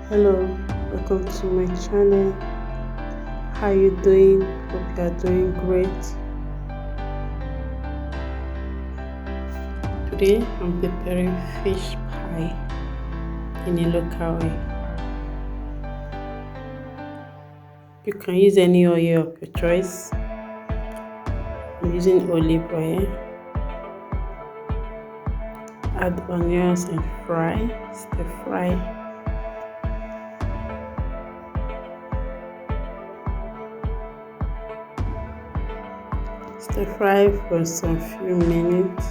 Hello, welcome to my channel. How you doing? Hope you are doing great. Today I'm preparing fish pie in a local way. You can use any oil of your choice. I'm using olive oil. Add onions and stir fry. Stir fry for some few minutes.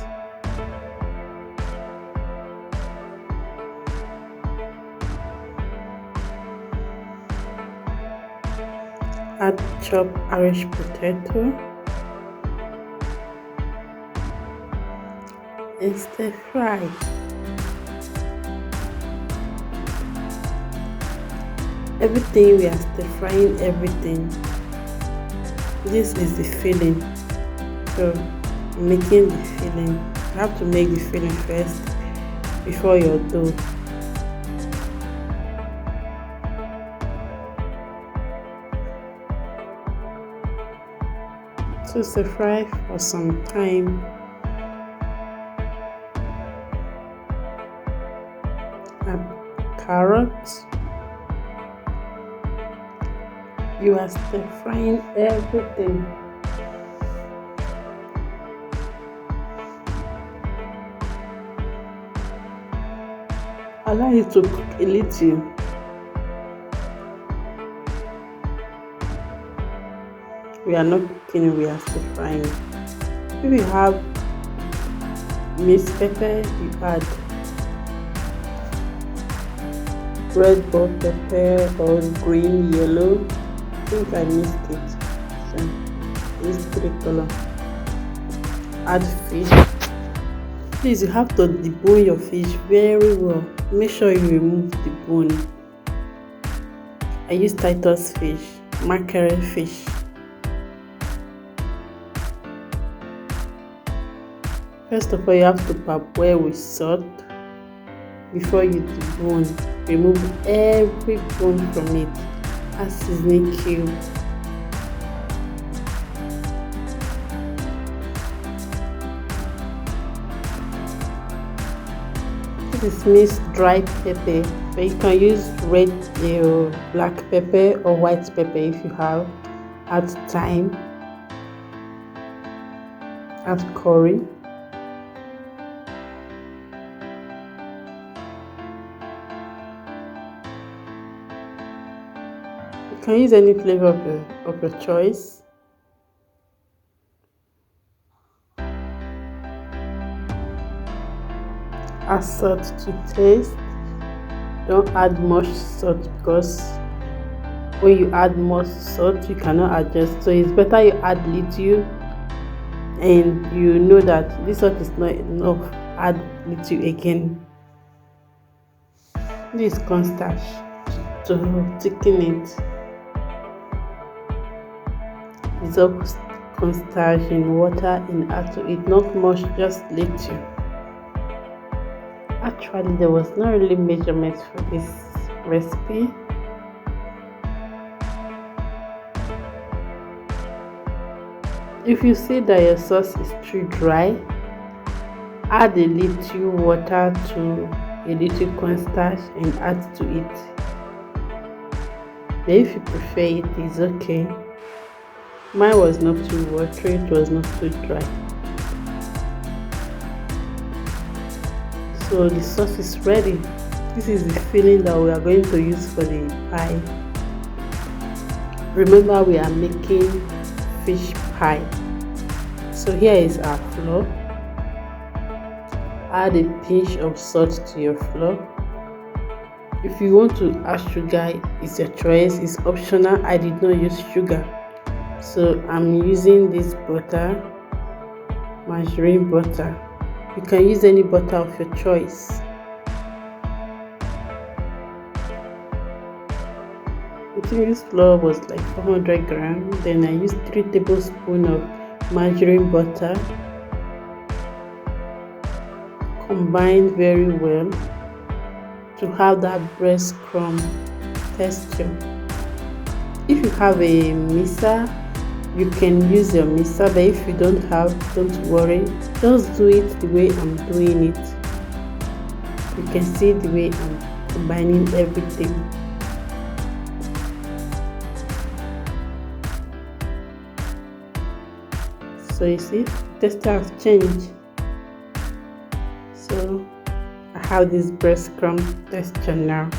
Add chopped Irish potato and stir fry. Everything we are stir frying everything. This is the filling. So making the filling. You have to make the filling first before your dough. So stir fry for some time. Add carrots. You are stir frying everything. Allow it to cook a little. We are not cooking, we are stir frying. If you have mixed pepper, you add red bell pepper or green, yellow. I think I missed it. So these three colors. Add fish. Please, you have to debone your fish very well. Make sure you remove the bone. I use Titus fish, mackerel fish. First of all, you have to parboil with salt before you debone. Remove every bone from it. Add seasoning cube. This is minced dry pepper, but you can use red, black pepper or white pepper if you have. Add thyme. Add curry. You can use any flavor of your choice. Add salt to taste. Don't add much salt because when you add more salt you cannot adjust, so it's better you add little and you know that this salt is not enough, add little again. This is cornstarch to thicken it. Dissolve cornstarch in water and add to it, not much, just little. Actually, there was not really measurements for this recipe. If you see that your sauce is too dry, add a little water to a little cornstarch and add to it. But if you prefer it, it's okay. Mine was not too watery, it was not too dry. So the sauce is ready. This is the filling that we are going to use for the pie. Remember, we are making fish pie. So here is our flour. Add a pinch of salt to your flour. If you want to add sugar, it's your choice, it's optional. I did not use sugar, so I'm using this butter, margarine butter. You can use any butter of your choice. The previous flour was like 400 grams. Then I used 3 tablespoons of margarine butter. Combine very well. to have that breadcrumb texture. If you have a mixer, you can use your mixer, but if you don't have, don't worry, just do it the way I'm doing it. You can see the way I'm combining everything. So you see, the texture has changed. So I have this breadcrumb texture now.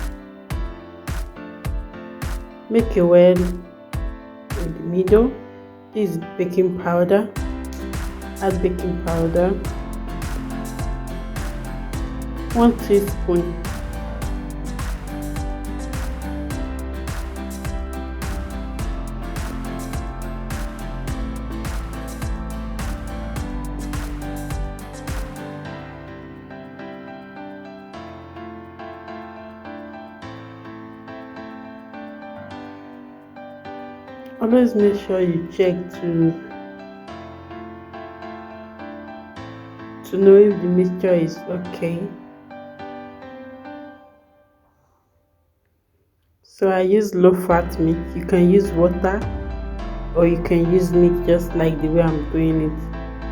Make a well in the middle. This is baking powder. Add baking powder. 1 teaspoon. Always make sure you check to know if the mixture is okay. So I use low fat milk. You can use water or you can use milk just like the way I'm doing it.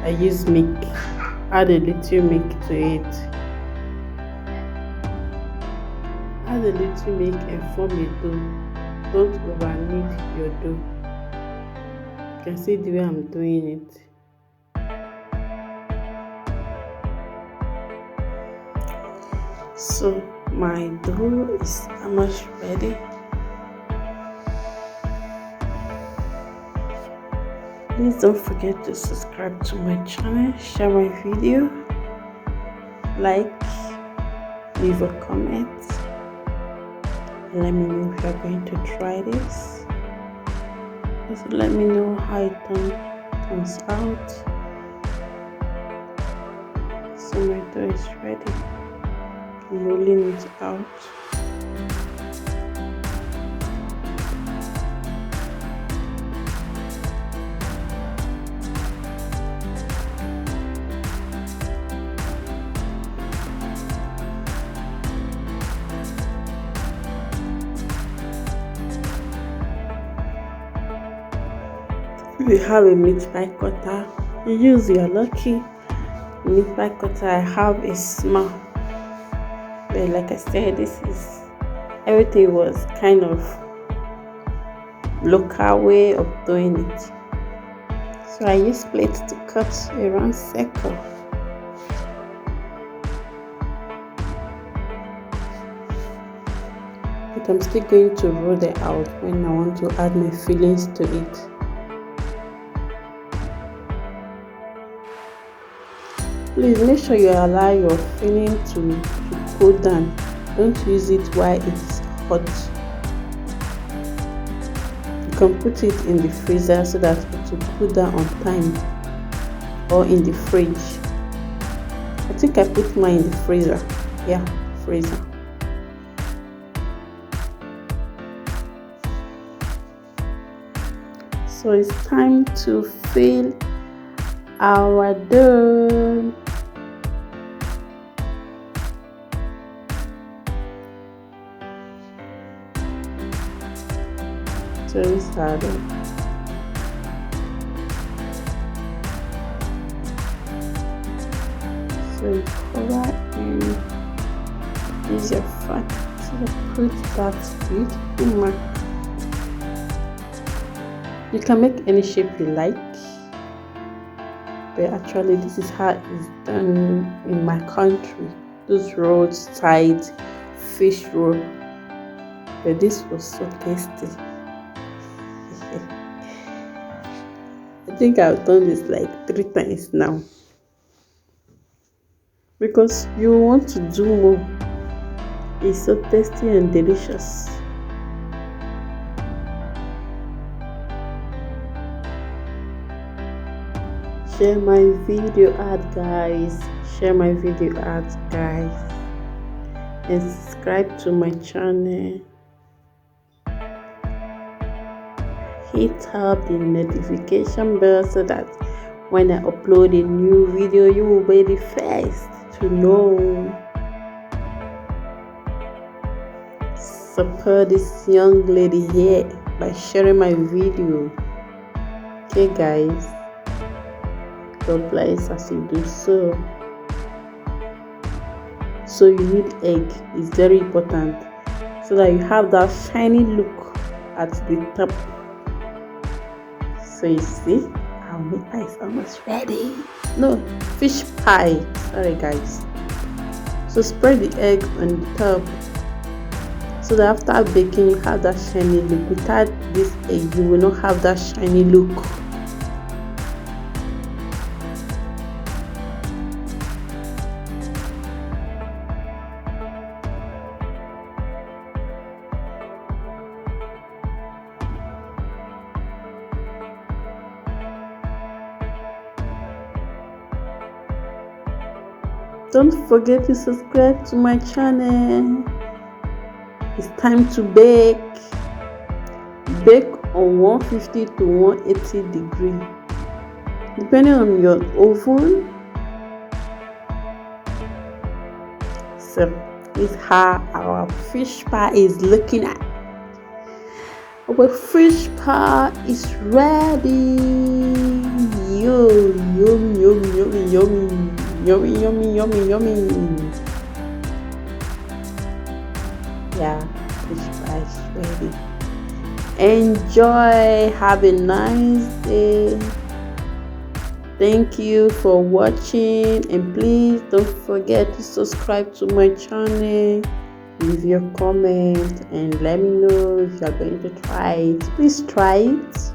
I use milk. Add a little milk to it. Add a little milk and form a dough. Don't over knead your dough. You can see the way I'm doing it. So my dough is almost ready. Please don't forget to subscribe to my channel, share my video, like, leave a comment, and let me know if you're going to try this. Just let me know how it turns out. So my dough is ready. I'm rolling it out. If you have a meat pie cutter, you use your lucky meat pie cutter. I have a small, but like I said, everything was kind of local way of doing it. So I use plates to cut a round circle. But I'm still going to roll it out when I want to add my fillings to it. Please make sure you allow your filling to cool down. Don't use it while it's hot. You can put it in the freezer so that it will cool down on time, or in the fridge. I think I put mine in the freezer. Yeah, freezer. So it's time to fill our dough. Very sad. So you cover and use your fat to put that beautiful mark. You can make any shape you like, but actually this is how it's done in my country. Those roadside fish roll, but this was so tasty. I think I've done this like 3 times now because you want to do more. It's so tasty and delicious. Share my video out, guys. Share my video out, guys, and subscribe to my channel. Hit up the notification bell so that when I upload a new video, you will be the first to know. support this young lady here by sharing my video. Okay guys, God bless as you do so. So you need egg, it's very important, so that you have that shiny look at the top. So you see, our meat pie is almost ready. No, fish pie, sorry guys. So spread the egg on the top, so that after baking you have that shiny look. Without this egg you will not have that shiny look. Don't forget to subscribe to my channel. It's time to bake. Bake on 150 to 180 degree, depending on your oven. So this is how our fish pie is looking at. Our fish pie is ready. Yo, yummy, yummy, yummy, yummy. Yummy, yummy, yummy, yummy. Yeah, fish pie is ready. Enjoy. Have a nice day. Thank you for watching, and please don't forget to subscribe to my channel. Leave your comment and let me know if you are going to try it. Please try it.